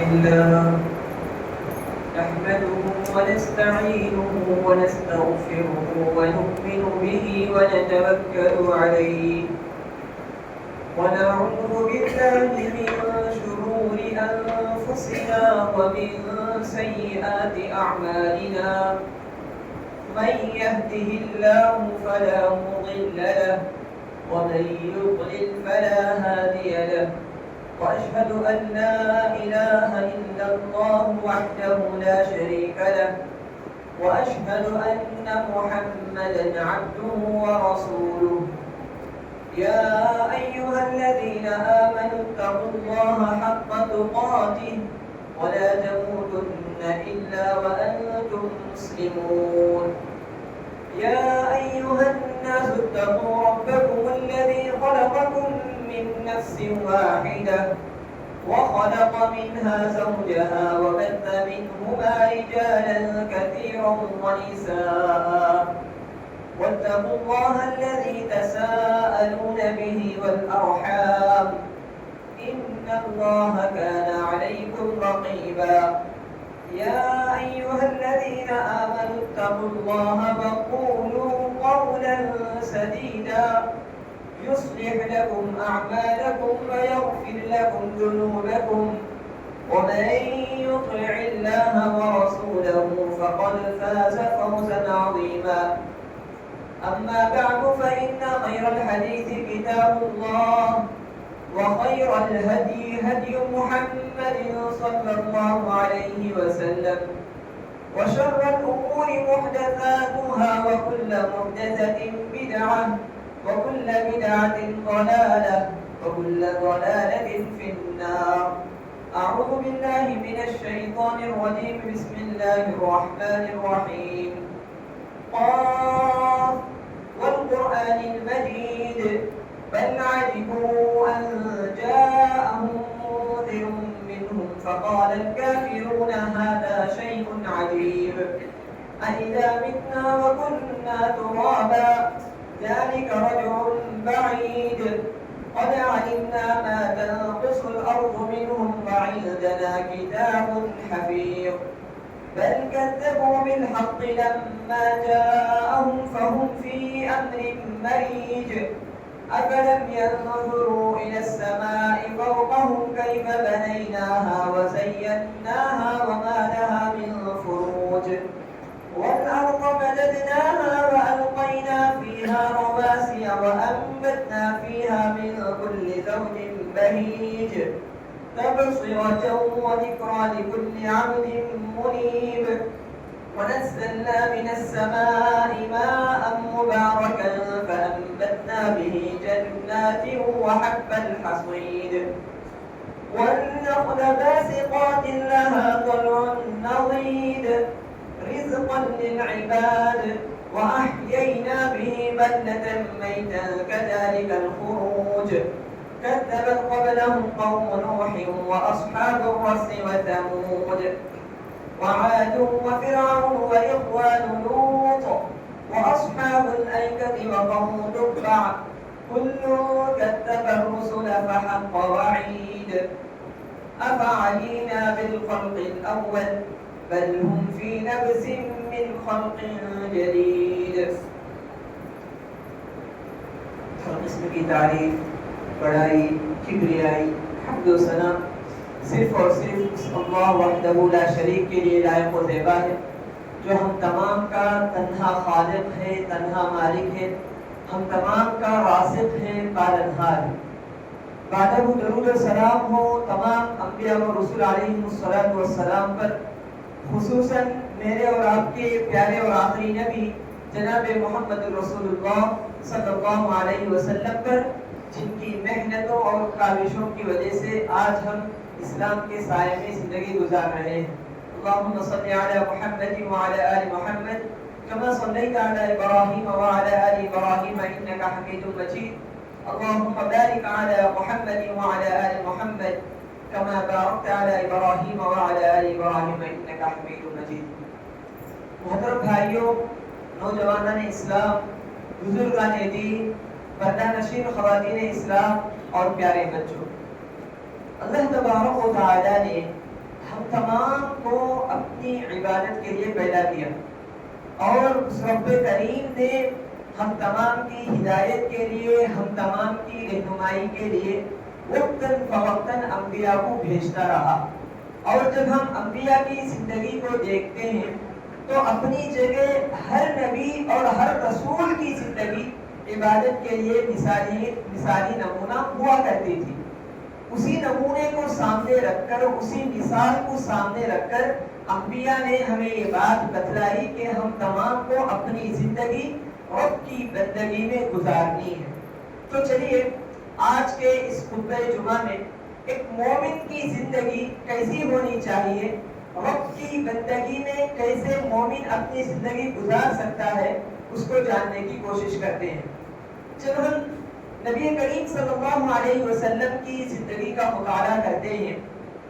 لله نحمده ونستعينه ونستغفره ونؤمن به ونتوكل عليه ونعوذ بالله من شرور أنفسنا ومن سيئات أعمالنا من يهده الله فلا مضل له ومن يضلل فلا هادي له وأشهد أن لا إله إلا الله وحده لا شريك له وأشهد أن محمدا عبده ورسوله يا أيها الذين آمنوا اتقوا الله حق تقاته ولا تموتن إلا وأنتم مسلمون يا أيها الناس اتقوا ربكم الذي خلقكم من نفس واحدة وخلق منها زوجها وبث منهما رجالا كثيرا ونساء واتقوا الله الذي تساءلون به والأرحام إن الله كان عليكم رقيبا يا أيها الذين آمنوا اتقوا الله وقولوا قولا سديدا يصلح لكم أعمالكم ويغفر لكم ذنوبكم ومن يطع الله ورسوله فقد فاز فوزا عظيما أما بعد فإن خير الحديث كتاب الله وخير الهدي هدي محمد صلى الله عليه وسلم وشر الأمور محدثاتها وكل محدثة بدعة وكل بدعة ضلالة وكل ضلالة في النار أعوذ بالله من الشيطان الرجيم بسم الله الرحمن الرحيم قاف والقرآن المجيد بل عجبوا أن جاءهم منذر منهم فقال الكافرون هذا شيء عجيب أإذا متنا وكنا ترابا ذلك رجع بعيد قد علمنا ما تنقص الأرض منهم وعندنا كتاب حفيظ بل كذبوا بالحق لما جاءهم فهم في أمر مريج أفلم ينظروا إلى السماء فوقهم كيف بنيناها وزيناها وما لها من فروج والأرض مددناها وألقينا فيها رواسي وأنبتنا فيها من كل زوج بهيج تبصرة وذكرى لكل عبد منيب ونزلنا من السماء ماء مباركا فأنبتنا به جنات وحب الحصيد والنخل باسقات لها طلع نضيد رزقا للعباد وأحيينا به بلدة ميتا كذلك الخروج كذبت قبلهم قوم نوح وأصحاب الرس وثمود وعاد وفرعون وإخوان لوط وأصحاب الأيكة وقوم تبع كل كذب الرسل فحق وعيد أفعلينا بالخلق الأول بل هم في نبس من خلق جديد. ہر قسم کی تعریف بڑائی کبریائی حمد و ثنا صرف اور صرف اللہ وحدہ لا شریک کے لیے لائق و زیبا ہے جو ہم تمام کا تنہا خالق ہے تنہا مالک ہے ہم تمام کا رازق ہے پالنہار ہے بعدہ درود و سلام ہو تمام انبیاء و رسول علیہم السلام پر خصوصاً میرے اور آپ کے پیارے اور آخری نبی جناب محمد رسول اللہ صلی اللہ علیہ وسلم پر جن کی محنتوں اور کاوشوں کی وجہ سے آج ہم اسلام کے سائے میں زندگی گزار رہے ہیں. اللهم صل علی محمد وعلى آل محمد كما صليت على إبراهيم وعلى آل إبراهيم إنك حميد مجيد. اللهم بارك على محمد وعلى آل محمد كما باركت على إبراهيم وعلى آل إبراهيم إنك حميد مجيد. محترم بھائیوں، نوجوانان اسلام، بزرگان دین، پردہ نشین خواتین اسلام اور پیارے بچوں، اللہ تبارک و تعالی نے ہم تمام کو اپنی عبادت کے لیے پیدا کیا، اور اس رب کریم نے ہم تمام کی ہدایت کے لیے، ہم تمام کی رہنمائی کے لیے وقتاً فوقتاً انبیاء کو بھیجتا رہا۔ اور جب ہم انبیاء کی زندگی کو دیکھتے ہیں تو اپنی جگہ ہر نبی اور ہر رسول کی زندگی عبادت کے لیے مثالی نمونہ ہوا کرتی تھی۔ اسی نمونے کو سامنے رکھ کر، اسی مثال کو سامنے رکھ کر انبیاء نے ہمیں یہ بات بتلائی کہ ہم تمام کو اپنی زندگی رب کی بندگی میں گزارنی ہے۔ تو چلیے آج کے اس خطبہ جمعہ میں ایک مومن کی زندگی کیسی ہونی چاہیے، رب کی بندگی میں کیسے مومن اپنی زندگی گزار سکتا ہے، اس کو جاننے کی کوشش کرتے ہیں۔ جب ہم نبی کریم صلی اللہ علیہ وسلم کی زندگی کا مطالعہ کرتے ہیں،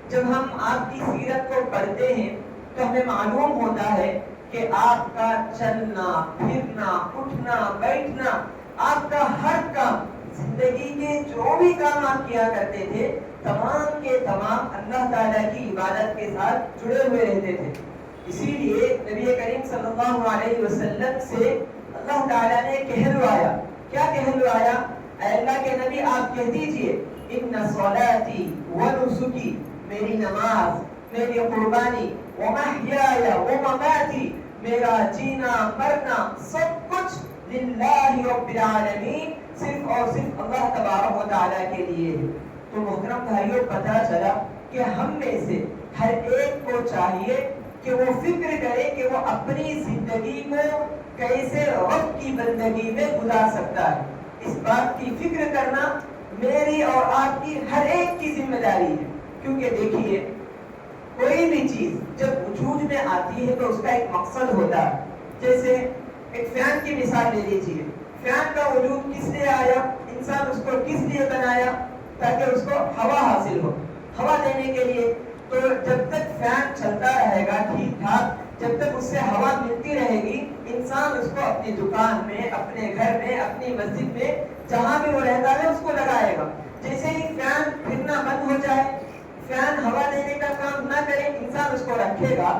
جب ہم آپ کی سیرت کو پڑھتے ہیں تو ہمیں معلوم ہوتا ہے کہ آپ کا چلنا پھرنا اٹھنا بیٹھنا، آپ کا ہر کام، زندگی کے جو بھی کام آپ کیا کرتے تھے تمام کے تمام اللہ تعالیٰ کی عبادت کے ساتھ جڑے ہوئے رہتے تھے۔ اسی لیے نبی کریم صلی اللہ علیہ وسلم سے اللہ تعالیٰ نے کہلوایا، کیا کہلوایا؟ اے اللہ کے نبی آپ کہہ دیجئے ان صلاتی و نسکی، میری نماز، میری قربانی، ومحیای ومماتی، میرا جینا مرنا سب کچھ للہ رب العالمین، صرف اور صرف اللہ تبارک و تعالیٰ کے لیے ہے۔ تو محترم بھائیوں، پتہ چلا کہ ہم میں سے ہر ایک کو چاہیے کہ وہ فکر کرے کہ وہ اپنی زندگی کو کیسے رب کی بندگی میں گزار سکتا ہے۔ اس بات کی فکر کرنا میری اور آپ کی ہر ایک کی ذمہ داری ہے، کیونکہ دیکھیے کوئی بھی چیز جب وجود میں آتی ہے تو اس کا ایک مقصد ہوتا ہے۔ جیسے ایک فین کی مثال لے لیجیے، فین کا وجود کس لیے آیا؟ انسان اس کو کس لیے بنایا؟ تاکہ اس کو ہوا حاصل ہو، ہوا دینے کے لیے۔ تو جب تک فین چلتا رہے گا ٹھیک ٹھاک، جب تک اس سے ہوا ملتی رہے گی، انسان اس کو اپنی دکان میں، اپنے گھر میں، اپنی مسجد میں، جہاں بھی وہ رہتا ہے اس کو لگائے گا۔ جیسے ہی فین پھرنا بند ہو جائے، فین ہوا دینے کا کام نہ کرے، انسان اس کو رکھے گا؟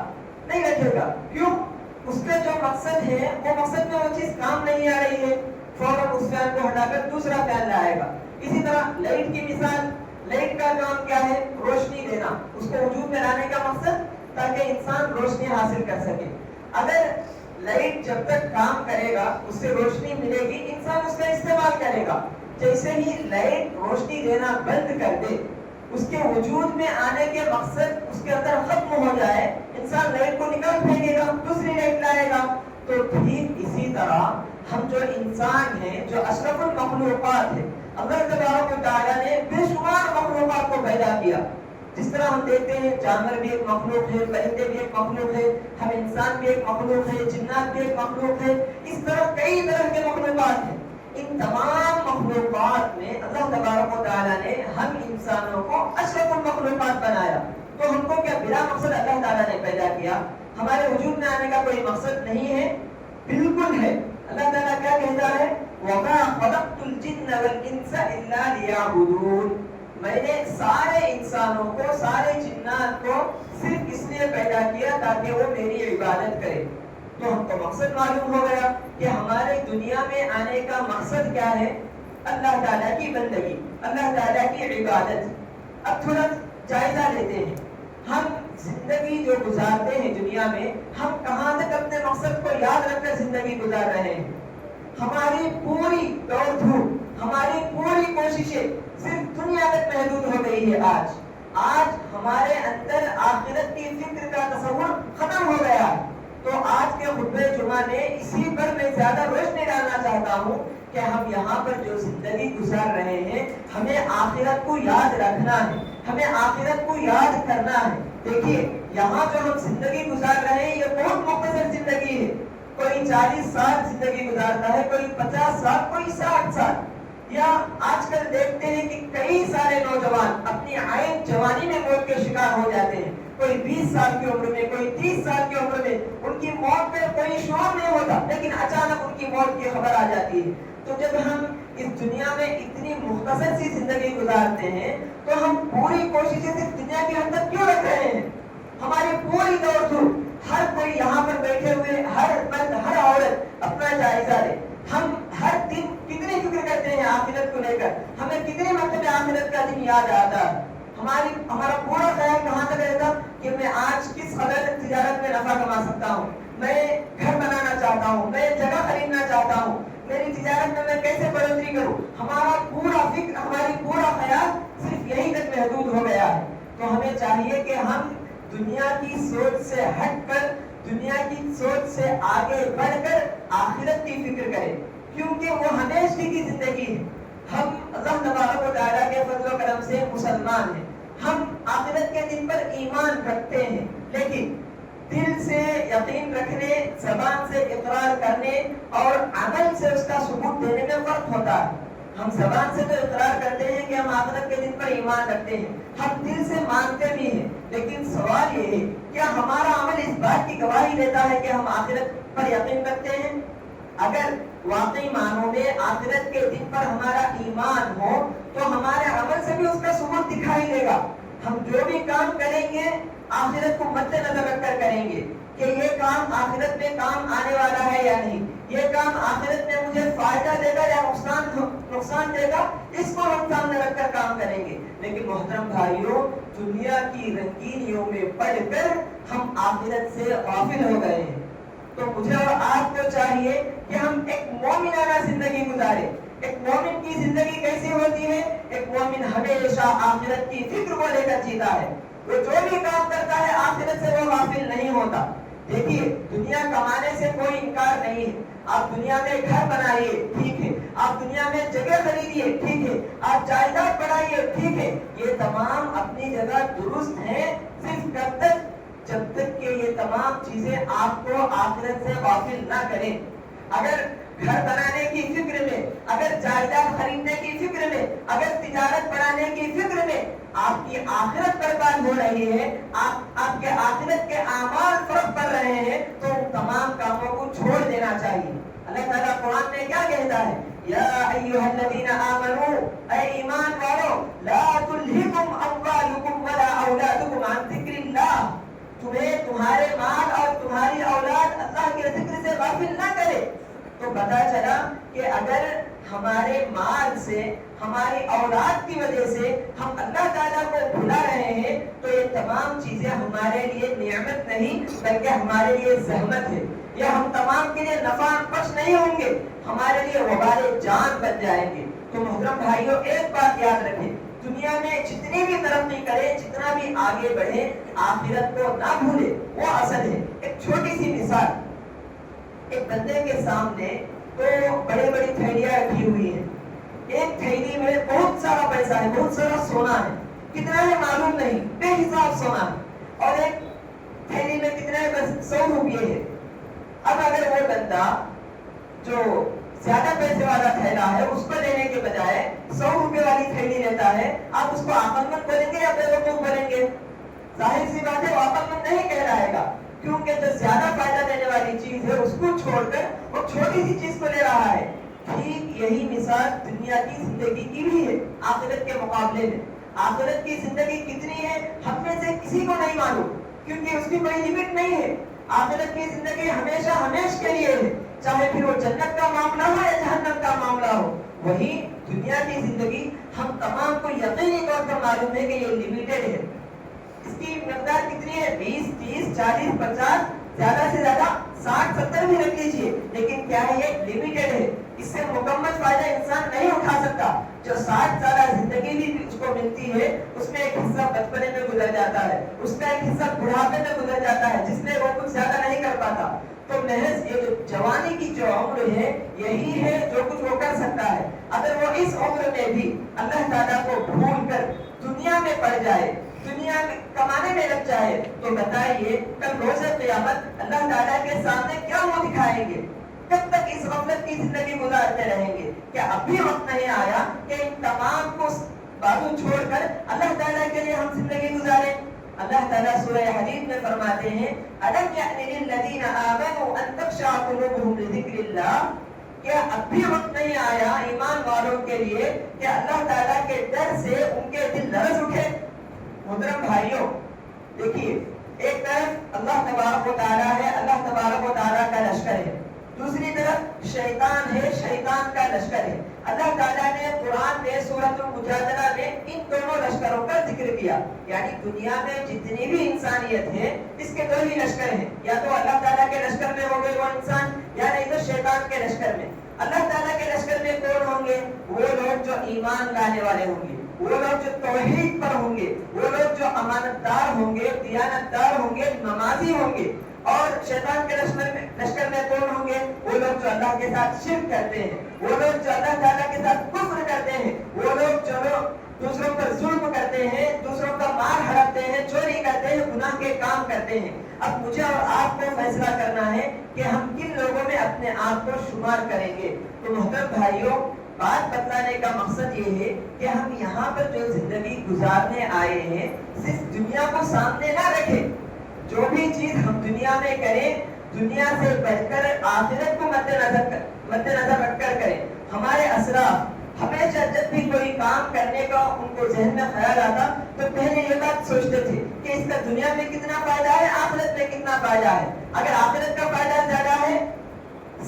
نہیں رکھے گا۔ کیوں؟ اس کا جو مقصد ہے وہ مقصد میں وہ چیز کام نہیں آ رہی ہے، فوراً اس فین کو ہٹا کر دوسرا فین لائے گا۔ اسی طرح لائٹ کی مثال، لائٹ کا کام کیا ہے؟ روشنی دینا، اس کو وجود میں لانے کا مقصد تاکہ انسان روشنی حاصل کر سکے۔ اگر لائٹ جب تک کام کرے گا، اس سے روشنی ملے گی، انسان اس کا استعمال کرے گا۔ جیسے ہی لائٹ روشنی دینا بند کر دے، اس کے وجود میں آنے کے مقصد اس کے اندر ختم ہو جائے، انسان لائٹ کو نکال پھینکے گا، دوسری لائٹ لائے گا۔ تو ٹھیک اسی طرح ہم جو انسان ہیں، جو اشرف المخلوقات ہیں، اللہ تبارک و تعالیٰ نے بے شمار مخلوقات کو پیدا کیا۔ جس طرح ہم دیکھتے ہیں جانور بھی ایک مخلوق ہے، پرندے بھی ایک مخلوق ہے، ہم انسان بھی ایک مخلوق ہے، جنات بھی ایک مخلوق ہے، اس طرح کئی طرح کے مخلوقات ہیں۔ ان تمام مخلوقات میں اللہ تبارک و تعالیٰ نے ہم انسانوں کو اشرف المخلوقات بنایا۔ تو ہم کو کیا بلا مقصد اللہ تعالیٰ نے پیدا کیا؟ ہمارے وجود میں آنے کا کوئی مقصد نہیں ہے؟ بالکل ہے۔ اللہ تعالیٰ کیا کہتا ہے؟ وَمَا خَلَقْتُ الْجِنَّ وَالْإِنسَ إِلَّا لِيَعْبُدُونِ، میں نے سارے انسانوں کو، سارے جنات کو صرف اس لیے پیدا کیا تاکہ وہ میری عبادت کرے۔ تو ہم کو مقصد معلوم ہو گیا کہ ہمارے دنیا میں آنے کا مقصد کیا ہے؟ اللہ تعالیٰ کی بندگی، اللہ تعالیٰ کی عبادت۔ اب تھوڑا جائزہ لیتے ہیں، ہم زندگی جو گزارتے ہیں دنیا میں، ہم کہاں تک اپنے مقصد کو یاد رکھ کر زندگی گزار رہے ہیں؟ ہماری پوری دوڑ دھوپ، ہماری پوری کوششیں صرف دنیا تک محدود ہو گئی ہے۔ آج ہمارے اندر آخرت کی فکر کا تصور ختم ہو گیا ہے۔ تو آج کے خطبہ جمعہ نے اسی پر میں زیادہ روشنی ڈالنا چاہتا ہوں کہ ہم یہاں پر جو زندگی گزار رہے ہیں، ہمیں آخرت کو یاد رکھنا ہے، ہمیں آخرت کو یاد کرنا ہے۔ دیکھیے یہاں جو ہم زندگی گزار رہے ہیں یہ بہت مختصر زندگی ہے۔ کوئی 40 سال زندگی گزارتا ہے، کوئی 50 سال، کوئی 60 سال۔ یا آج کل دیکھتے ہیں کہ کئی سارے نوجوان اپنی عین جوانی میں موت کے شکار ہو جاتے ہیں۔ کوئی 20 سال کی عمر میں، کوئی 30 سال کی عمر میں، ان کی موت پہ کوئی شعور نہیں ہوتا، لیکن اچانک ان کی موت کی خبر آ جاتی ہے۔ تو جب ہم اس دنیا میں اتنی مختصر سی زندگی گزارتے ہیں تو ہم پوری کوششیں صرف دنیا کے اندر کیوں رکھ رہے ہیں؟ ہماری پوری دوڑ دھوپ، ہر کوئی یہاں پر بیٹھے ہوئے ہر مرد ہر عورت اپنا جائزہ لے، ہم ہر دن کتنی فکر کرتے ہیں آخرت کو لے کر، ہمیں کتنے مرتبہ آخرت کا دن یاد آتا ہے، ہمارا پورا خیال کہاں تک رہتا کہ میں آج کس قدر تجارت میں نفع کما سکتا ہوں، میں گھر بنانا چاہتا ہوں، میں جگہ خریدنا چاہتا ہوں، میری تجارت میں کیسے بڑھوتری کروں، ہمارا پورا فکر ہماری پورا خیال صرف یہیں تک محدود ہو گیا ہے۔ تو ہمیں چاہیے کہ ہم دنیا کی سوچ سے ہٹ کر، دنیا کی سوچ سے آگے بڑھ کر آخرت کی فکر کریں، کیونکہ وہ ہمیشہ کی زندگی ہے۔ ہم اللہ تبارک و تعالیٰ کے فضل و کرم سے مسلمان ہیں، ہم آخرت کے دن پر ایمان رکھتے ہیں، لیکن دل سے یقین رکھنے، زبان سے اقرار کرنے اور عمل سے اس کا ثبوت دینے میں فرق ہوتا ہے۔ ہم زبان سے تو اقرار کرتے ہیں کہ ہم آخرت کے دن پر ایمان رکھتے ہیں، ہم دل سے مانتے بھی ہیں، لیکن سوال یہ ہے کیا ہمارا عمل اس بات کی گواہی دیتا ہے کہ ہم آخرت پر یقین رکھتے ہیں؟ اگر واقعی معنوں میں آخرت کے دن پر ہمارا ایمان ہو تو ہمارے عمل سے بھی اس کا ثبوت دکھائی دے گا۔ ہم جو بھی کام کریں گے آخرت کو مد نظر رکھ کر کریں گے کہ یہ کام آخرت میں کام آنے والا ہے یا نہیں، یہ کام آخرت میں مجھے فائدہ دے گا یا نقصان دے گا، اس کو ہم سامنے رکھ کر کام کریں گے۔ لیکن محترم بھائیوں، دنیا کی رنگینیوں میں پڑھ کر ہم آخرت سے غافل ہو گئے ہیں۔ تو مجھے اور آپ کو چاہیے کہ ہم ایک مومنانہ زندگی گزاریں۔ ایک مومن کی زندگی کیسی ہوتی ہے؟ ایک مومن ہمیشہ آخرت کی فکر کو لے کر جیتا ہے، وہ جو بھی کام کرتا ہے آخرت سے وہ غافل نہیں ہوتا۔ دیکھیے، دنیا کمانے سے کوئی انکار نہیں ہے، آپ دنیا میں گھر بنائیے ٹھیک ہے، آپ دنیا میں جگہ خریدیے ٹھیک ہے، آپ جائیداد بڑھائیے ٹھیک ہے، یہ تمام اپنی جگہ درست ہیں، صرف کب تک؟ جب تک کہ یہ تمام چیزیں آپ کو آخرت سے غافل نہ کریں۔ اگر گھر بنانے کی فکر میں، اگر جائیداد خریدنے کی فکر میں، اگر تجارت بڑھانے کی فکر میں آپ کی آخرت برباد ہو رہی ہے، آپ کے آخرت کے اعمال فرق پڑ رہے ہیں، تو ان تمام کاموں کو چھوڑ دینا چاہیے۔ اللہ تعالیٰ قرآن میں کیا کہتا ہے؟ یا ایھا الذین آمنوا، اے ایمان والو، لا تلھکم اموالکم ولا اولادکم عن ذکر اللہ، تمہیں تمہارے مال اور تمہاری اولاد اللہ کے ذکر سے غافل نہ کرے۔ تو پتا چلا کہ اگر ہمارے مال سے، ہماری اولاد کی وجہ سے ہم اللہ تعالیٰ کو بھلا رہے ہیں تو یہ تمام چیزیں ہمارے لیے نعمت نہیں بلکہ ہمارے لیے زحمت ہے، یہ ہم تمام کے لیے نفع بخش نہیں ہوں گے، ہمارے لیے وبال جان بن جائیں گے۔ تو محترم بھائیوں، ایک بات یاد رکھیں، دنیا میں جتنی بھی ترقی کرے، جتنا بھی آگے بڑھے، آخرت کو نہ بھولے، وہ اصل ہے۔ ایک چھوٹی سی مثال، ایک بندے کے سامنے تو بڑی بڑی تھیلیاں رکھی ہوئی ہیں، ایک تھیلی میں بہت سارا پیسہ ہے، بہت سارا سونا ہے، کتنا ہے معلوم نہیں، بے حساب سونا ہے، اور ایک تھیلی میں کتنا ہے؟ بس 100 روپیے ہے۔ اب اگر وہ بندہ جو زیادہ پیسے والا تھیلا ہے اس کو لینے کے بجائے 100 روپے والی تھیلی لیتا ہے، آپ اس کو عقل مند بولیں گے یا بیوقوف بولیں گے؟ ظاہر سی بات ہے وہ عقل مند نہیں کہلائے گا، کیونکہ جو زیادہ فائدہ دینے والی چیز ہے اس کو چھوڑ کر وہ چھوٹی سی چیز کو لے رہا ہے۔ ٹھیک یہی مثال دنیا کی زندگی کی بھی ہے آخرت کے مقابلے میں۔ آخرت کی زندگی کتنی ہے ہم میں سے کسی کو نہیں معلوم، کیونکہ اس کی کوئی لمٹ نہیں ہے۔ آخرت کی زندگی ہمیشہ ہمیشہ کے لیے ہے، چاہے پھر وہ جنت کا معاملہ ہو یا جہنم کا معاملہ ہو۔ وہی دنیا کی زندگی ہم تمام کو یقینی طور پر معلوم ہے کہ یہ لمیٹڈ ہے۔ اس کی مقدار کتنی ہے؟ 20 30 40 50، زیادہ سے زیادہ 60 70 بھی رکھ لیجیے، لیکن کیا ہے؟ یہ لمیٹڈ ہے، اس سے مکمل فائدہ انسان نہیں اٹھا سکتا۔ جو 60 سالہ زندگی بھی اس کو ملتی ہے اس میں ایک حصہ بچپنے میں گزر جاتا ہے، اس کا ایک حصہ بڑھاپے میں گزر جاتا ہے جس میں وہ کچھ زیادہ نہیں کر پاتا۔ تو محض یہ جو جوانی کی جو عمر ہے یہی ہے جو کچھ وہ کر سکتا ہے۔ اگر وہ اس عمر میں بھی اللہ تعالیٰ کو بھول کر دنیا میں پڑ جائے، دنیا میں کمانے میں لگ جائے، تو بتائیے کل روز قیامت اللہ تعالیٰ کے سامنے کیا منہ دکھائیں گے؟ کب تک اس غفلت کی زندگی گزارتے رہیں گے؟ کیا اب بھی وقت نہیں آیا کہ ان تمام کو بازو چھوڑ کر اللہ تعالیٰ کے لیے ہم زندگی گزاریں؟ اللہ تعالیٰ سورہ حدید میں فرماتے ہیں أَلَمْ يَأْنِ لِلَّذِينَ آمَنُوا أَن تَخْشَعَ قُلُوبُهُمْ لِذِكْرِ اللَّهِ، کیا اب بھی وقت نہیں آیا ایمان والوں کے لیے کہ اللہ تعالیٰ کے ڈر سے ان کے دل لرز اٹھے؟ محترم بھائیوں، دیکھیے ایک طرف اللہ تبارک و تعالیٰ ہے، اللہ تبارک و تعالیٰ کا لشکر ہے، دوسری طرف شیطان ہے، شیطان کا لشکر ہے۔ اللہ تعالیٰ نے قرآن میں سورۃ المجادلہ میں ان دونوں لشکروں کا ذکر کیا، یعنی دنیا میں جتنی بھی انسانیت ہے اس کے دو ہی لشکر ہیں، یا تو اللہ تعالیٰ کے لشکر میں ہو گئے وہ انسان، یا نہیں تو شیطان کے لشکر میں۔ اللہ تعالیٰ کے لشکر میں کون ہوں گے؟ وہ لوگ جو ایمان لانے والے ہوں گے، وہ لوگ جو توحید پر ہوں گے، وہ لوگ جو امانت دار ہوں گے، دیانت دار ہوں گے، نمازی ہوں گے۔ اور شیطان کے لشکر میں کون ہوں گے؟ وہ لوگ جو اللہ کے ساتھ شرک کرتے ہیں، وہ لوگ جو اللہ تعالیٰ کے ساتھ کفر کرتے ہیں، وہ لوگ جو دوسروں پر ظلم کرتے ہیں، دوسروں کا مال ہڑپتے ہیں، چوری کرتے ہیں، گناہ کے کام کرتے ہیں۔ اب مجھے اور آپ کو فیصلہ کرنا ہے کہ ہم کن لوگوں میں اپنے آپ کو شمار کریں گے۔ تو محترم بھائیوں، بات بتلانے کا مقصد یہ ہے کہ ہم یہاں پر جو زندگی گزارنے آئے ہیں صرف دنیا کو سامنے نہ رکھیں، جو بھی چیز ہم دنیا میں کریں دنیا سے بڑھ کر آخرت کو مد نظر رکھ کر کریں۔ ہمارے اسلاف ہمیشہ جب بھی کوئی کام کرنے کا ان کو ذہن میں خیال آتا تو پہلے یہ بات سوچتے تھے کہ اس کا دنیا میں کتنا فائدہ ہے، آخرت میں کتنا فائدہ ہے۔ اگر آخرت کا فائدہ زیادہ ہے،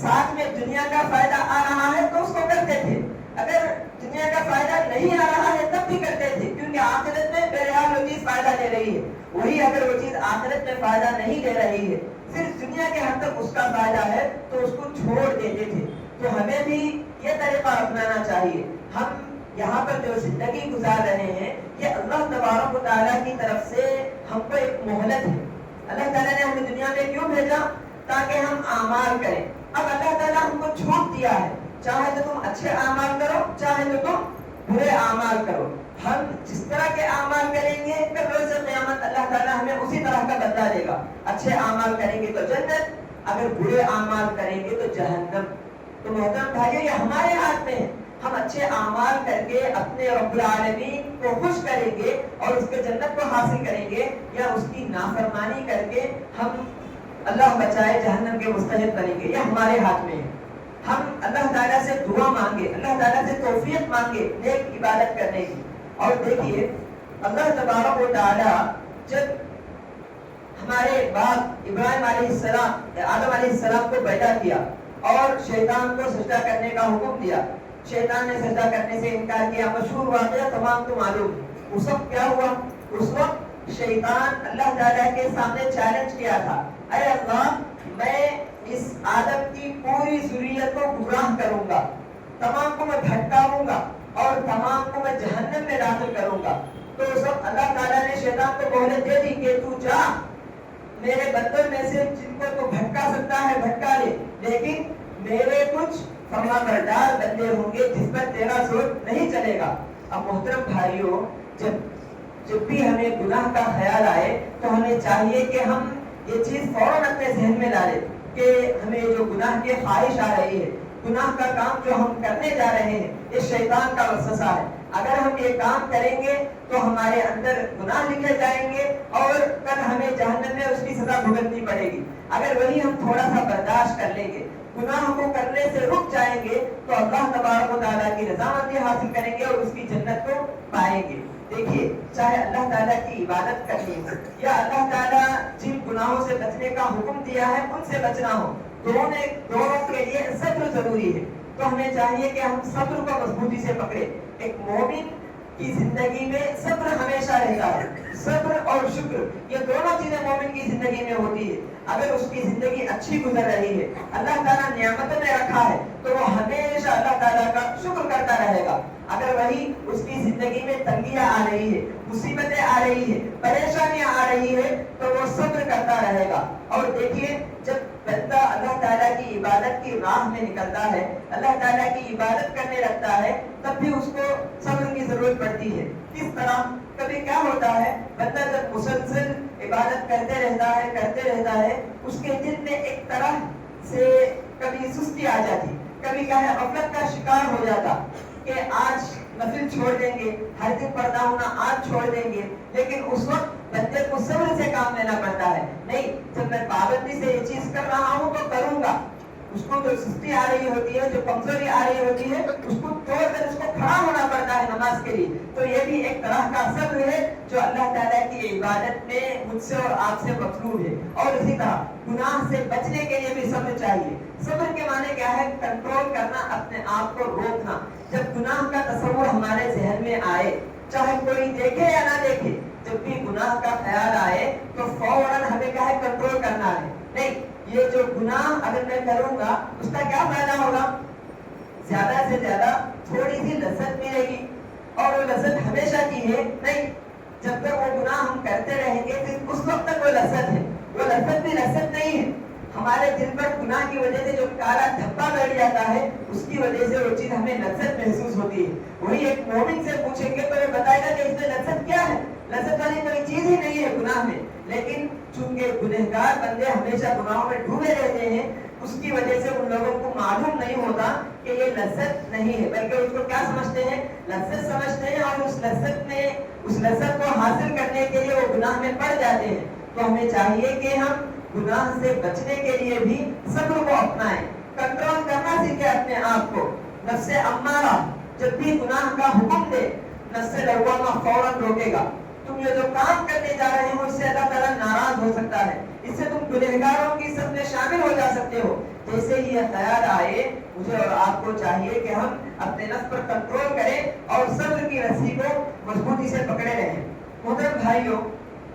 ساتھ میں دنیا کا فائدہ آ رہا ہے تو اس کو کرتے تھے، اگر دنیا کا فائدہ نہیں آ رہا ہے تب بھی کرتے تھے، کیونکہ آخرت میں بہرحال وہ چیز فائدہ دے رہی ہے۔ وہی اگر وہ چیز آخرت میں فائدہ نہیں دے رہی ہے، صرف دنیا کے حد تک اس کا فائدہ ہے تو اس کو چھوڑ دیتے تھے۔ تو ہمیں بھی یہ طریقہ اپنانا چاہیے۔ ہم یہاں پر جو زندگی گزار رہے ہیں یہ اللہ تبارک و تعالیٰ کی طرف سے ہم کو ایک مہلت ہے۔ اللہ تعالیٰ نے ہمیں دنیا میں کیوں بھیجا؟ تاکہ ہم اعمال کریں۔ اب اللہ تعالیٰ ہم کو چھوٹ دیا ہے، چاہے تو تم اچھے اعمال کرو، چاہے تو تم برے اعمال کرو۔ ہم جس طرح کے اعمال کریں گے پھر روز قیامت اللہ تعالیٰ ہمیں اسی طرح کا بدلہ دے گا۔ اچھے اعمال کریں گے تو جنت، اگر برے اعمال کریں گے تو جہنم۔ تو محترم بھائیو، یہ ہمارے ہاتھ میں ہے، ہم اچھے اعمال کر کے اپنے رب العالمین کو خوش کریں گے اور اس کے جنت کو حاصل کریں گے، یا اس کی نافرمانی کر کے ہم اللہ بچائے جہنم کے مستحق بنیں گے۔ یہ ہمارے ہاتھ میں ہے۔ ہم اللہ تعالیٰ سے دعا مانگے، اللہ تعالیٰ سے توفیق مانگے نیک عبادت کرنے کی۔ اور دیکھیے اللہ تبارک و تعالیٰ جب ہمارے باپ ابراہیم علیہ السلام، آدم علیہ السلام کو پیدا کیا اور شیطان کو سجدہ کرنے کا حکم دیا، شیطان نے سجدہ کرنے سے انکار کیا۔ مشہور واقعہ تمام کو معلوم۔ اس وقت کیا ہوا؟ اس وقت شیطان اللہ تعالیٰ کے سامنے چیلنج کیا تھا، اے اللہ، میں اس آدم کی پوری ذریت کو گمراہ کروں گا، تمام کو میں بھٹکاؤں گا اور تمام کو میں جہنم میں داخل کروں گا۔ تو اس وقت اللہ تعالیٰ نے شیطان کو مہلت دے دی کہ تو جا، میرے بندوں میں سے جن کو تو بھٹکا سکتا ہے بھٹکا لے، لیکن میرے کچھ فرما بردار بندے ہوں گے جس پر تیرا زور نہیں چلے گا۔ اب محترم بھائیوں، جب بھی ہمیں گناہ کا خیال آئے تو ہمیں چاہیے کہ ہم یہ چیز فوراً اپنے ذہن میں لا لیں کہ ہمیں جو گناہ کی خواہش آ رہی ہے، گناہ کا کام جو ہم کرنے جا رہے ہیں، یہ شیطان کا وسوسہ ہے۔ اگر ہم یہ کام کریں گے تو ہمارے اندر گناہ لکھے جائیں گے اور کل ہمیں جہنم میں اس کی سزا بھگتنی پڑے گی۔ اگر وہی ہم تھوڑا سا برداشت کر لیں گے، گناہ کو کرنے سے رک جائیں گے تو اللہ تبارک و تعالیٰ کی رضامندی حاصل کریں گے اور اس کی جنت کو پائیں گے۔ دیکھیے، چاہے اللہ تعالیٰ کی عبادت کرنی ہو یا اللہ تعالیٰ جن گناہوں سے بچنے کا حکم دیا ہے ان سے بچنا ہو، دونوں کے لیے صبر ضروری ہے۔ تو ہمیں چاہیے کہ ہم صبر کو مضبوطی سے پکڑے۔ ایک مومن کی زندگی میں صبر ہمیشہ رہتا ہے۔ صبر اور شکر، یہ دونوں چیزیں مومن کی زندگی میں ہوتی ہے۔ اگر اس کی زندگی اچھی گزر رہی ہے، اللہ تعالیٰ نعمتوں میں رکھا ہے، تو وہ ہمیشہ اللہ تعالیٰ کا شکر کرتا رہے گا۔ اگر وہی اس کی زندگی میں تنگیاں آ رہی ہے، مصیبتیں آ رہی ہے، پریشانیاں آ رہی ہے، تو وہ صبر کرتا رہے گا۔ اور دیکھیے، جب بندہ اللہ تعالیٰ کی عبادت کی راہ میں نکلتا ہے، اللہ تعالیٰ کی عبادت کرنے لگتا ہے، تب بھی اس کو صبر کی ضرورت پڑتی ہے۔ کس طرح؟ کبھی کیا ہوتا ہے، بندہ جب مسلسل عبادت کرتے رہتا ہے، اس کے دل میں ایک طرح سے کبھی سستی آ جاتی، کبھی کیا ہے غفلت کا شکار ہو جاتا کہ آج نفل چھوڑ دیں گے، ہر دن پڑھنا ہونا آج چھوڑ دیں گے۔ لیکن اس وقت بندے کو صبر سے کام لینا پڑتا ہے۔ نہیں، جب میں پابندی سے یہ چیز کر رہا ہوں تو کروں گا۔ اس کو جو سستی آ رہی ہوتی ہے، جو کمزوری آ رہی ہوتی ہے، اس کو توڑ کر اس کو کھڑا ہونا پڑتا ہے نماز کے لیے۔ تو یہ بھی ایک طرح کا صبر ہے جو اللہ تعالیٰ کی عبادت میں مجھ سے اور آپ سے مطلوب ہے. اور اسی طرح گناہ سے بچنے کے لیے بھی صبر چاہیے. صبر کے معنی کیا ہے؟ کنٹرول کرنا، اپنے آپ کو روکنا. جب گناہ کا تصور ہمارے ذہن میں آئے، چاہے کوئی دیکھے یا نہ دیکھے، جب بھی گناہ کا خیال آئے تو فوراً ہمیں کیا ہے؟ کنٹرول کرنا ہے. نہیں، یہ جو گناہ اگر میں کروں گا اس کا کیا فائدہ ہوگا؟ زیادہ سے زیادہ تھوڑی سی لذت ملے گی، اور وہ لذت ہمیشہ کی ہے نہیں. جب تک وہ گناہ ہم کرتے رہیں گے تو اس وقت تک وہ لذت ہے. وہ لذت بھی لذت نہیں ہے. ہمارے دل پر گناہ کی وجہ سے جو کالا دھبا بیٹھ جاتا ہے، اس کی وجہ سے وہ چیز ہمیں لذت محسوس ہوتی ہے. وہی ایک مومن سے پوچھیں گے تو وہ بتائے گا کہ اس میں لذت کیا ہے؟ لذت والی کوئی چیز ہی نہیں ہے گناہ میں. لیکن چونکہ گنہگار بندے ہمیشہ گناہوں میں ڈوبے رہتے ہیں، اس کی وجہ سے ان لوگوں کو معلوم نہیں ہوتا کہ یہ لذت نہیں ہے، بلکہ اس کو کیا سمجھتے ہیں؟ لذت سمجھتے ہیں. اور اس لذت کو حاصل کرنے کے لیے وہ گناہ میں پڑ جاتے ہیں. تو ہمیں چاہیے کہ ہم گناہ سے بچنے کے لیے بھی صبر کو اپنائیں، کنٹرول کرنا سیکھیں اپنے آپ کو. نفس امارہ جب بھی گناہ کا حکم دے، نفس لوامہ فوراً روکے گا. تم یہ جو کام کرنے جا رہے ہو اس سے اللہ تعالیٰ ناراض ہو سکتا ہے، اس سے تم گنہگاروں کی صف میں شامل ہو جا سکتے ہو. جیسے ہی یہ خیال آئے، مجھے اور آپ کو چاہیے کہ ہم اپنے نفس پر کنٹرول کریں اور صبر کی رسی کو مضبوطی سے پکڑے رہیں. محترم بھائیوں،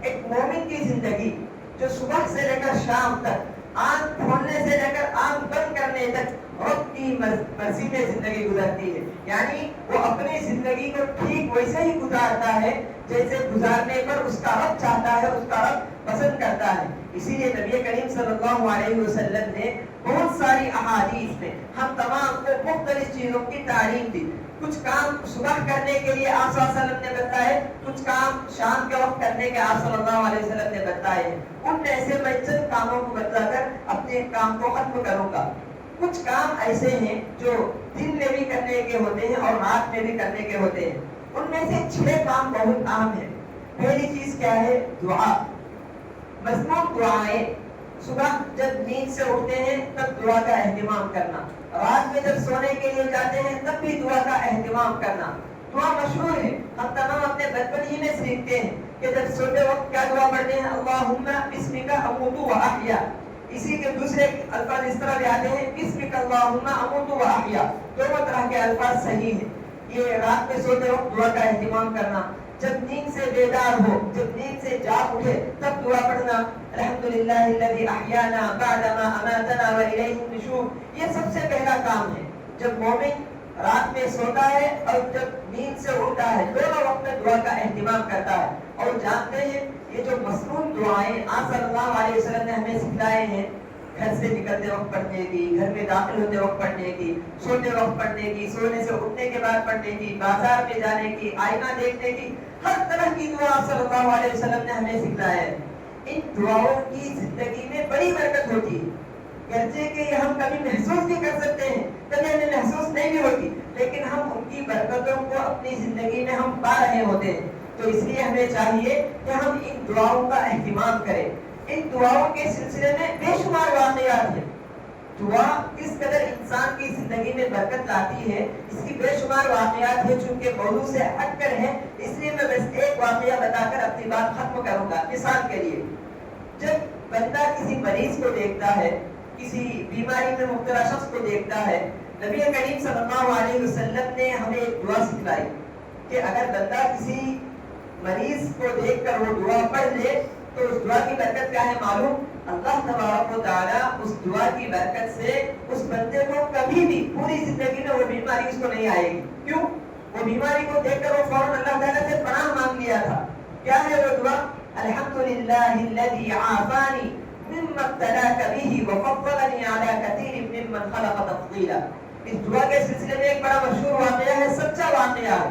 ایک مومن کی زندگی جو صبح سے لے کر شام تک، آنکھ کھولنے سے لے کر آنکھ بند کرنے تک رب کی مرضی میں زندگی گزرتی ہے. یعنی وہ اپنی زندگی کو ٹھیک ویسے ہی گزارتا ہے جیسے گزارنے پر اس کا رب چاہتا ہے، اس کا رب پسند کرتا ہے. اسی لیے نبی کریم صلی اللہ علیہ وسلم نے بہت ساری احادیث میں ہم تمام کو مختلف چیزوں کی تعلیم دی. کچھ کام صبح کرنے کے لیے آپ صلی اللہ علیہ وسلم نے بتائے، کچھ کام شام کے وقت کرنے کے آپ صلی اللہ علیہ وسلم نے بتائے. ان میں سے میں چند کاموں کو بتلا کر اپنے کام کو ختم کروں گا. کچھ کام ایسے ہیں جو دن میں بھی کرنے کے ہوتے ہیں اور رات میں بھی کرنے کے ہوتے ہیں. ان میں سے 6 کام بہت اہم ہیں. پہلی چیز کیا ہے؟ دعا. مضمون دعائیں. صبح جب نیند سے اٹھتے ہیں تب دعا کا اہتمام کرنا، رات میں جب سونے کے لیے جاتے ہیں تب بھی دعا کا اہتمام کرنا. دعا مشہور ہے، ہم تمام اپنے بچپن ہی میں سیکھتے ہیں کہ جب سوتے وقت کیا دعا پڑھتے ہیں؟ اللہم بسمک اموت و احیا. اسی کے دوسرے الفاظ اس طرح بھی آتے ہیں، بسمک اللہم اموت و احیا. دونوں طرح کے الفاظ صحیح ہیں. یہ رات میں سوتے وقت دعا کا اہتمام کرنا. جب نیند سے بیدار ہو، جب نیند سے جاگ اٹھے تب دعا پڑھنا، الحمدللہ الذی احیانا بعد ما اماتنا والیہ النشور. یہ سب سے پہلا کام ہے. جب مومن رات میں سوتا ہے اور جب نیند سے اٹھتا ہے، دونوں وقت میں دعا کا اہتمام کرتا ہے. اور جانتے ہیں یہ جو مسنون دعائیں آپ صلی اللہ علیہ وسلم نے ہمیں سکھلائے ہیں، گھر سے نکلتے وقت پڑھنے کی، گھر میں داخل ہوتے وقت پڑھنے کی، سوتے وقت پڑھنے کی، سونے سے اٹھنے کے بعد پڑھنے کی، بازار میں جانے کی، آئینہ دیکھنے کی، ہر طرح کی دعا صلی اللہ علیہ وسلم نے ہمیں سکھلایا ہے. ان دعاؤں کی زندگی میں بڑی برکت ہوتی ہے. گرچہ کہ یہ ہم کبھی محسوس نہیں کر سکتے ہیں، کبھی ہمیں محسوس نہیں بھی ہوتی، لیکن ہم ان کی برکتوں کو اپنی زندگی میں ہم پا رہے ہوتے ہیں. تو اس لیے ہمیں چاہیے کہ ہم ان دعاؤں کا اہتمام کریں. ان دعاؤں کے سلسلے میں بے شمار واقعات ہیں. دعا کس قدر انسان کی زندگی میں برکت لاتی ہے، اس کی بے شمار واقعات ہیں. چونکہ موضوع سے ہٹ کر ہے اس لیے میں بس ایک واقعہ بتا کر اپنی بات ختم کروں گا. مثال کے لیے، جب بندہ کسی مریض کو دیکھتا ہے، کسی بیماری میں مبتلا شخص کو دیکھتا ہے، نبی کریم صلی اللہ علیہ وسلم نے ہمیں ایک دعا سکھلائی کہ اگر بندہ کسی مریض کو دیکھ کر وہ دعا پڑھ لے تو اس دعا کی برکت کیا ہے معلوم؟ اللہ تبارک و تعالیٰ اس دعا کی برکت سے اس بندے کو کبھی بھی پوری زندگی میں وہ بیماری اس کو نہیں آئے گی. کیوں؟ وہ بیماری کو دیکھ کر وہ فوراً اللہ تعالیٰ سے پناہ مانگ لیا تھا. کیا ہے وہ دعا؟ الحمدللہ الذی عافانی مما ابتلاک بہ وفضلنی علی کثیر ممن خلق تفضیلا. اس دعا کے سلسلے میں ایک بڑا مشہور واقعہ ہے، سچا واقعہ ہے.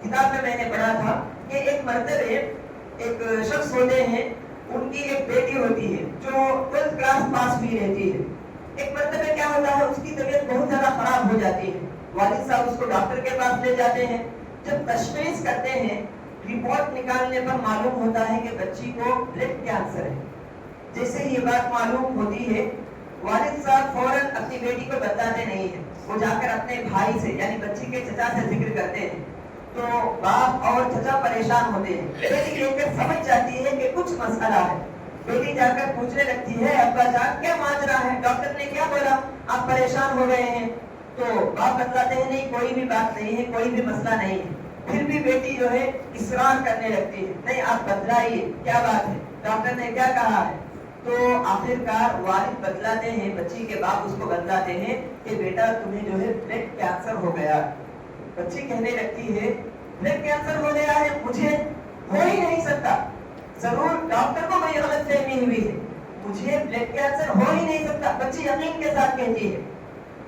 کتاب میں نے پڑھا تھا کہ ایک مرتبہ ایک شخص ہوتے ہیں، ان کی ایک بیٹی ہوتی ہے جو 12th کلاس پاس ہوئی رہتی ہے. ایک مرتبہ کیا ہوتا ہے، اس کی طبیعت بہت زیادہ خراب ہو جاتی ہے. والد صاحب اس کو ڈاکٹر کے پاس لے جاتے ہیں. جب تشخیص کرتے ہیں، رپورٹ نکالنے پر معلوم ہوتا ہے کہ بچی کو بلڈ کینسر ہے. جیسے یہ بات معلوم ہوتی ہے، والد صاحب فوراً اپنی بیٹی کو بتاتے نہیں ہیں. وہ جا کر اپنے بھائی سے یعنی بچی کے چچا سے ذکر کرتے ہیں. تو باپ اور چچا پریشان ہوتے ہیں. بیٹی دیکھ کر سمجھ جاتی ہے کہ کچھ مسئلہ ہے. بیٹی جا کر پوچھنے لگتی ہے ابا جان کیا ماجرا ہے, ڈاکٹر نے کیا بولا, آپ پریشان ہو گئے ہیں. تو باپ بتلاتے ہیں نہیں کوئی بھی بات نہیں ہے, کوئی بھی مسئلہ نہیں ہے. پھر بھی بیٹی جو ہے اصرار کرنے لگتی ہے, نہیں آپ بتلائیے کیا بات ہے, ڈاکٹر نے کیا کہا ہے. تو آخرکار والد بتلاتے ہیں, بچی کے باپ اس کو بتلاتے ہیں کہ بیٹا تمہیں جو ہے بلڈ کینسر ہو گیا. بچی کہنے لگتی ہے بلڈ کینسر ہو گیا ہے, مجھے ہو ہی نہیں سکتا, ضرور ڈاکٹر کو کوئی غلط فہمی ہوئی ہے, مجھے بلڈ کینسر ہو ہی نہیں سکتا. بچی یقین کے ساتھ کہتی ہے.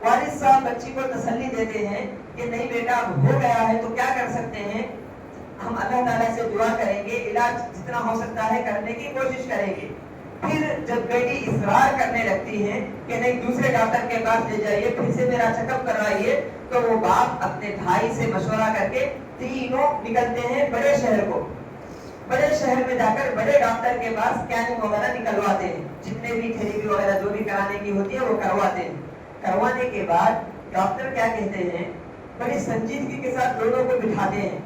والد صاحب بچی کو تسلی دیتے ہیں کہ نہیں بیٹا ہو گیا ہے تو کیا کر سکتے ہیں, ہم اللہ تعالیٰ سے دعا کریں گے, علاج جتنا ہو سکتا ہے کرنے کی کوشش کریں گے. پھر جب بیٹی اصرار کرنے لگتی ہے کہ نہیں دوسرے ڈاکٹر کے پاس لے جائیے, پھر سے میرا چیک اپ کروائیے, تو وہ باپ اپنے بھائی سے مشورہ کر کے تینوں نکلتے ہیں بڑے شہر کو. بڑے شہر میں جا کر بڑے ڈاکٹر کے پاس اسکیننگ وغیرہ نکلواتے ہیں, جتنے بھی تھیریپی وغیرہ جو بھی کرانے کی ہوتی ہے وہ کرواتے ہیں. کروانے کے بعد ڈاکٹر کیا کہتے ہیں, بڑی سنجیدگی کے ساتھ دونوں کو بٹھاتے ہیں,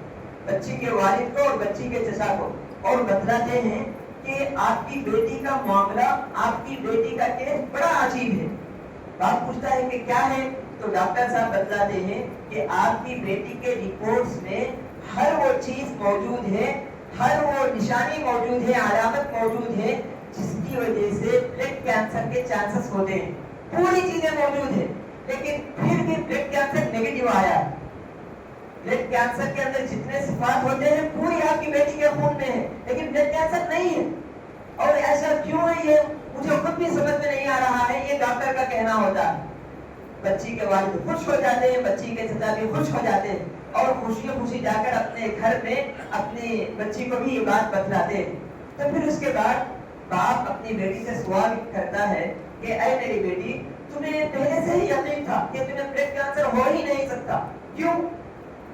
بچی کے والد کو اور بچی کے چچا کو, اور بتلاتے ہیں کہ آپ کی بیٹی کا معاملہ, آپ کی بیٹی کا کیس بڑا عجیب ہے. باپ پوچھتا ہے کہ کیا ہے, تو ڈاکٹر صاحب بتلاتے ہیں کہ آپ کی بیٹی کے رپورٹس میں ہر وہ چیز موجود ہے, ہر وہ نشانی موجود ہے, علامت موجود ہے جس کی وجہ سے بلڈ کینسر کے چانسز ہوتے ہیں. پوری چیزیں موجود ہیں, لیکن پھر بھی بلڈ کینسر نیگیٹو آیا ہے. بلڈ کینسر کے اندر جتنے صفات ہوتے ہیں پوری آپ کی بیٹی کے خون میں ہے, لیکن بلڈ کینسر نہیں ہے. اور ایسا کیوں ہے یہ مجھے خود بھی سمجھ میں نہیں آ رہا ہے, یہ ڈاکٹر کا کہنا ہوتا ہے. بچی کے والد خوش ہو جاتے ہیں, بچی کے چچا بھی خوش ہو جاتے ہیں, اور خوشی خوشی جا کر اپنے گھر میں اپنی بچی کو بھی یہ بات بتلاتے ہیں. تو پھر اس کے بعد باپ اپنی بیٹی سے سوال کرتا ہے کہ اے میری بیٹی, تمہیں پہلے سے ہی یقین تھا کہ تمہیں بلڈ کینسر ہو ہی نہیں سکتا, کیوں,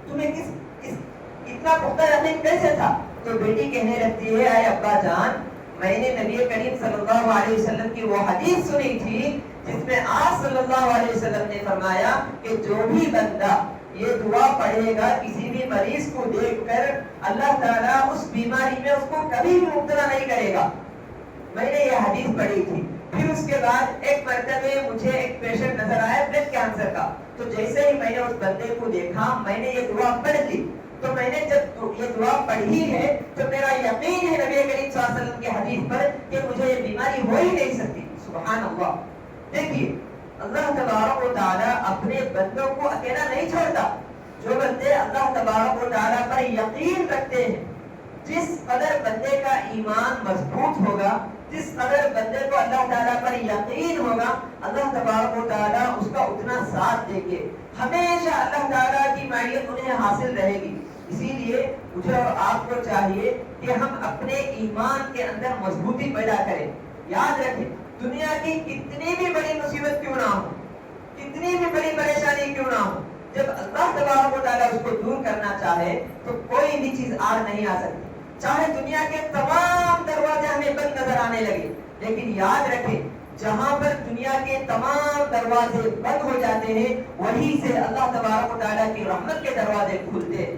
تمہیں اتنا پختہ یقین کیسے تھا. تو بیٹی کہنے لگتی ہے اے ابا جان, میں نے نبی کریم صلی اللہ علیہ وسلم کی وہ حدیث سنی تھی جس میں آپ صلی اللہ علیہ وسلم نے فرمایا کہ جو بھی بندہ یہ دعا پڑھے گا کسی بھی مریض کو دیکھ کر, اللہ تعالیٰ اس بیماری میں اس کو کبھی بھی مبتلا نہیں کرے گا. میں نے یہ حدیث پڑھی تھی. پھر اس کے بعد ایک مرتبہ مجھے ایک پیشنٹ نظر آیا بلڈ کینسر کا, تو جیسے ہی میں نے اس بندے کو دیکھا میں نے یہ دعا پڑھ لی. تو میں نے جب یہ دعا پڑھی ہے تو میرا یقین ہے نبی کریم صلی اللہ علیہ وسلم کی حدیث پر کہ مجھے یہ بیماری ہو ہی نہیں سکتی. سبحان اللہ. دیکھیے اللہ تبارک و تعالیٰ اپنے بندوں کو اکیلا نہیں چھوڑتا. جو بندے اللہ تبارک و تعالیٰ پر یقین رکھتے ہیں, جس قدر بندے کا ایمان مضبوط ہوگا, جس قدر بندے کو اللہ تعالیٰ پر یقین ہوگا, اللہ تبارک و تعالیٰ اس کا اتنا ساتھ دیں گے. ہمیشہ اللہ تعالیٰ کی معیت انہیں حاصل رہے گی. اسی لیے مجھے اور آپ کو چاہیے کہ ہم اپنے ایمان کے اندر مضبوطی پیدا کریں. یاد رکھیں دنیا کی کتنی بھی بڑی مصیبت کیوں نہ ہو, کتنی بھی بڑی پریشانی کیوں نہ ہو, جب اللہ تبارک و تعالیٰ اس کو دور کرنا چاہے تو کوئی بھی چیز آڑ نہیں آ سکتی. چاہے دنیا کے تمام دروازے ہمیں بند نظر آنے لگے, لیکن یاد رکھیں جہاں پر دنیا کے تمام دروازے بند ہو جاتے ہیں وہیں سے اللہ تبارک و تعالیٰ کی رحمت کے دروازے کھلتے ہیں.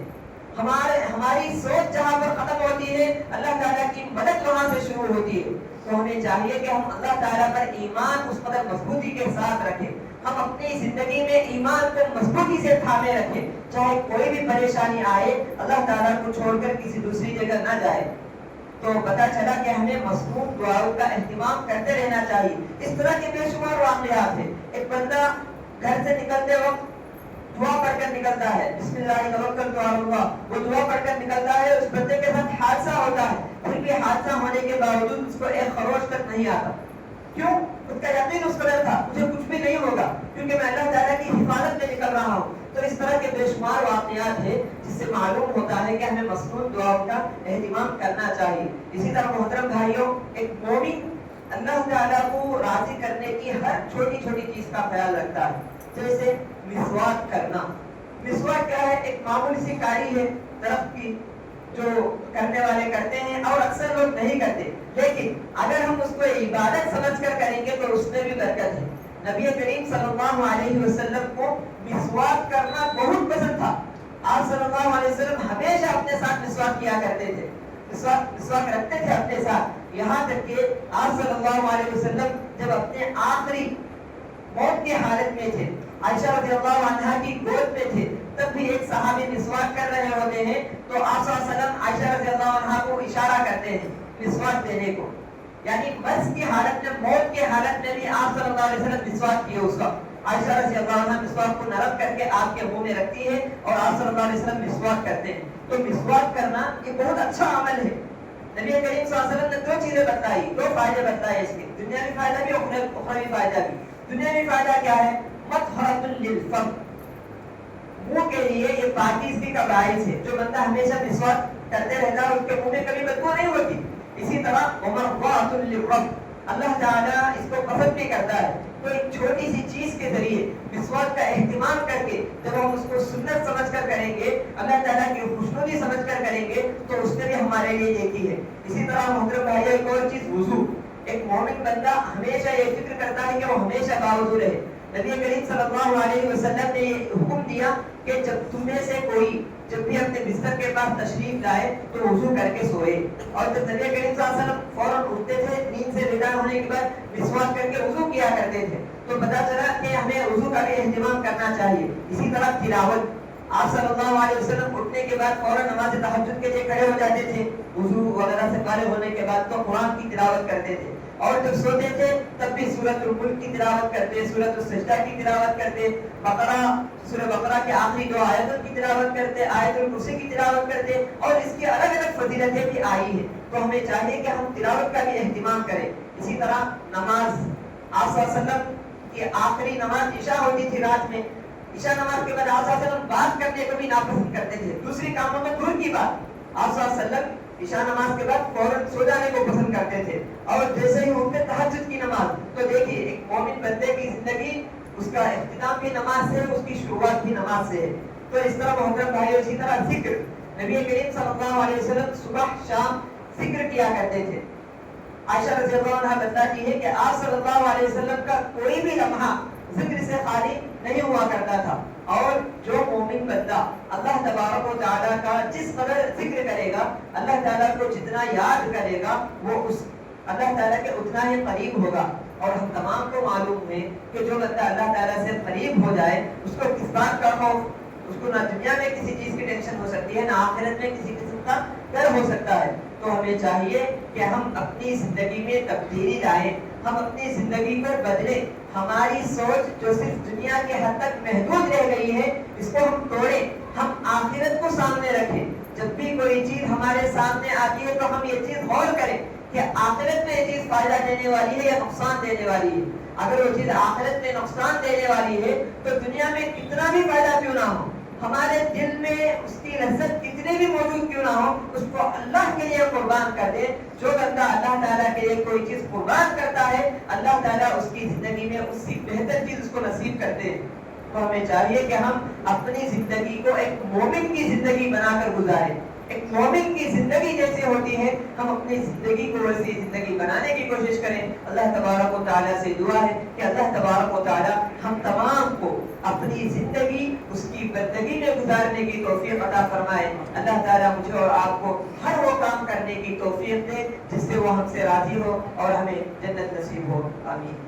ہماری سوچ جہاں پر ختم ہوتی ہے اللہ تعالیٰ کی مدد وہاں سے شروع ہوتی ہے. تو ہمیں چاہیے کہ ہم اللہ تعالیٰ پر ایمان اس قدر مضبوطی کے ساتھ رکھیں, ہم اپنی زندگی میں ایمان کو مضبوطی سے تھامے رکھیں, چاہے کوئی بھی پریشانی آئے اللہ تعالیٰ کو چھوڑ کر کسی دوسری جگہ نہ جائے. تو پتا چلا کہ ہمیں مصنون دعاؤں کا اہتمام کرتے رہنا چاہیے. اس طرح کے بے شمار واقعات ہیں. ایک بندہ گھر سے نکلتے وقت دعا پڑھ کر نکلتا ہے, بسم اللہ توکلت علی اللہ, وہ دعا پڑھ کر نکلتا ہے, اس بندے کے ساتھ حادثہ ہوتا ہے, پھر بھی حادثہ ہونے کے باوجود اس کو ایک خروش تک نہیں آتا. کیوں؟ اس کا یقین اس قدر تھا مجھے کچھ بھی نہیں ہوگا کیونکہ میں اللہ تعالیٰ کی حفاظت میں نکل رہا ہوں. تو اس طرح کے بے شمار واقعات ہیں جس سے معلوم ہوتا ہے کہ ہمیں مصنون دعاؤں کا اہتمام کرنا چاہیے. اسی طرح محترم بھائیوں, ایک مومن اللہ تعالیٰ کو راضی کرنے کی ہر چھوٹی چھوٹی چیز کا خیال رکھتا ہے. جیسے مسواک کرنا. مسواک کیا ہے؟ ایک معمولی سی کاری ہے درخت کی جو کرنے والے کرتے ہیں اور اکثر لوگ نہیں کرتے, لیکن اگر ہم اس کو عبادت سمجھ کر کریں گے تو اس میں بھی برکت ہے. نبی کریم صلی اللہ علیہ وسلم کو مسواک کرنا بہت پسند تھا. آپ صلی اللہ علیہ وسلم ہمیشہ اپنے ساتھ مسواک کیا کرتے تھے، مسواک رکھتے تھے اپنے ساتھ، یہاں تک کہ آپ صلی اللہ علیہ وسلم جب اپنے آخری موت کی حالت میں تھے، عائشہ رضی اللہ عنہا کی گود میں تھے، تب بھی ایک صحابی مسواک کر رہے ہوتے ہیں تو آپ صلی اللہ علیہ وسلم عائشہ رضی اللہ عنہا کو اشارہ کرتے ہیں مسواک دینے کو، یعنی مرض کی حالت میں، موت کی حالت میں بھی آپ صلی اللہ علیہ وسلم مسواک کیے اس کا. عائشہ رضی اللہ عنہا مسواک کو نرم کر کے آپ کے منہ میں رکھتی ہے اور آپ صلی اللہ علیہ وسلم مسواک کرتے ہیں. تو مسواک کرنا یہ بہت اچھا عمل ہے. نبی کریم صلی اللہ علیہ وسلم نے دو چیزیں بتائی، دو فائدے بتائے اس کے، دنیاوی فائدہ بھی اور اخروی فائدہ بھی. دنیاوی فائدہ کیا ہے؟ مطہرۃ للفم، منہ کے لیے یہ پاکیزگی کا باعث ہے. جو بندہ ہمیشہ مسواک کرتے رہتا ہے اس کے منہ میں کبھی بدبو نہیں ہوتی. اسی طرح ومرضاۃ للرب، اللہ تعالیٰ اس کو پسند بھی کرتا ہے. تو ایک چھوٹی سی چیز کے ذریعے مسواک کا اہتمام کر کے جب ہم اس کو سنت سمجھ کر کریں گے، اللہ تعالیٰ کی خوشنودی سمجھ کر کریں گے تو اس نے بھی ہمارے لیے نیکی ہے. اسی طرح محترم بھائی ایک اور چیز وضو. ایک مومن بندہ ہمیشہ یہ فکر کرتا ہے کہ وہ ہمیشہ باوضو رہے. نبی کریم صلی اللہ علیہ وسلم نے یہ حکم دیا کہ جب تم میں سے کوئی جب بھی اپنے بستر کے پاس تشریف لائے تو وضو کر کے سوئے. اور جب نبی کریم صلی اللہ علیہ وسلم فوراً اٹھتے تھے نیند سے بیدار ہونے کے بعد مسواک کر کے وضو کیا کرتے تھے. تو پتہ چلا کہ ہمیں وضو کا بھی اہتمام کرنا چاہیے. اسی طرح تلاوت، آپ صلی اللہ علیہ وسلم اٹھنے کے بعد فوراً نماز تہجد کے لیے کھڑے ہو جاتے تھے، وضو وغیرہ سے فارغ ہونے کے بعد تو قرآن کی تلاوت کرتے تھے. اور جب سوتے تھے تب بھی سورۃ الملک کی تلاوت کرتے، سورۃ السجدہ کی تلاوت کرتے، سورہ بقرہ کے آخری 2 آیتوں کی تلاوت کرتے، آیت الکرسی کی تلاوت کرتے. اور اس کی الگ الگ فضیلتیں بھی آئی ہیں. تو ہمیں چاہیے کہ ہم تلاوت کا بھی اہتمام کریں. اسی طرح نماز، آپ صلی اللہ علیہ وسلم کی آخری نماز عشاء ہوتی تھی رات میں. عشاء نماز کے بعد آپ صلی اللہ علیہ وسلم بات کرنے کو بھی ناپسند کرتے تھے، دوسری کاموں میں دور کی بات. آپ صلی اللہ علیہ وسلم عشاء نماز کے بعد فوراً سو جانے کو پسند کرتے تھے. اور جیسے ہی اٹھتے تہجد کی نماز. تو دیکھیے ایک مومن بندے کی زندگی، اس کا اختتام بھی نماز سے ہے، اس کی شروعات بھی نماز سے ہے. تو اس طرح محترم بھائیو، اسی طرح ذکر، نبی کریم صلی اللہ علیہ وسلم صبح شام ذکر کیا کرتے تھے. عائشہ رضی اللہ عنہا بتاتی ہے کہ آپ صلی اللہ علیہ وسلم کا کوئی بھی لمحہ ذکر سے خالی نہیں ہوا کرتا تھا. اور جو مومن بندہ اللہ تبارک و تعالیٰ کا جس قدر ذکر کرے گا، اللہ تعالیٰ کو جتنا یاد کرے گا، وہ اس اللہ تعالیٰ کے اتنا ہی قریب ہوگا. اور ہم تمام کو معلوم ہے کہ جو بندہ اللہ تعالیٰ سے قریب ہو جائے اس کو کس بات کا خوف، اس کو نہ دنیا میں کسی چیز کی ٹینشن ہو سکتی ہے، نہ آخرت میں کسی قسم کا ڈر ہو سکتا ہے. تو ہمیں چاہیے کہ ہم اپنی زندگی میں تبدیلی لائیں، ہم اپنی زندگی کو بدلیں. ہماری سوچ جو صرف دنیا کے حد تک محدود رہ گئی ہے اس کو ہم توڑیں، ہم آخرت کو سامنے رکھیں. جب بھی کوئی چیز ہمارے سامنے آتی ہے تو ہم یہ چیز غور کریں کہ آخرت میں یہ چیز فائدہ دینے والی ہے یا نقصان دینے والی ہے. اگر وہ چیز آخرت میں نقصان دینے والی ہے تو دنیا میں کتنا بھی فائدہ کیوں نہ ہو، ہمارے دل میں اس کی لذت کتنے بھی موجود کیوں نہ ہو، اس کو اللہ کے لیے قربان کر دے. جو بندہ اللہ تعالیٰ کے لیے کوئی چیز قربان کرتا ہے، اللہ تعالیٰ اس کی زندگی میں اس سے بہتر چیز اس کو نصیب کرتے ہیں. تو ہمیں چاہیے کہ ہم اپنی زندگی کو ایک مومن کی زندگی بنا کر گزاریں. ایک مومن کی زندگی جیسے ہوتی ہے ہم اپنی زندگی کو ویسی زندگی بنانے کی کوشش کریں. اللہ تبارک و تعالیٰ سے دعا ہے کہ اللہ تبارک و تعالیٰ ہم تمام کو اپنی زندگی اس کی بندگی میں گزارنے کی توفیق عطا فرمائے. اللہ تعالیٰ مجھے اور آپ کو ہر وہ کام کرنے کی توفیق دے جس سے وہ ہم سے راضی ہو اور ہمیں جنت نصیب ہو. آمین.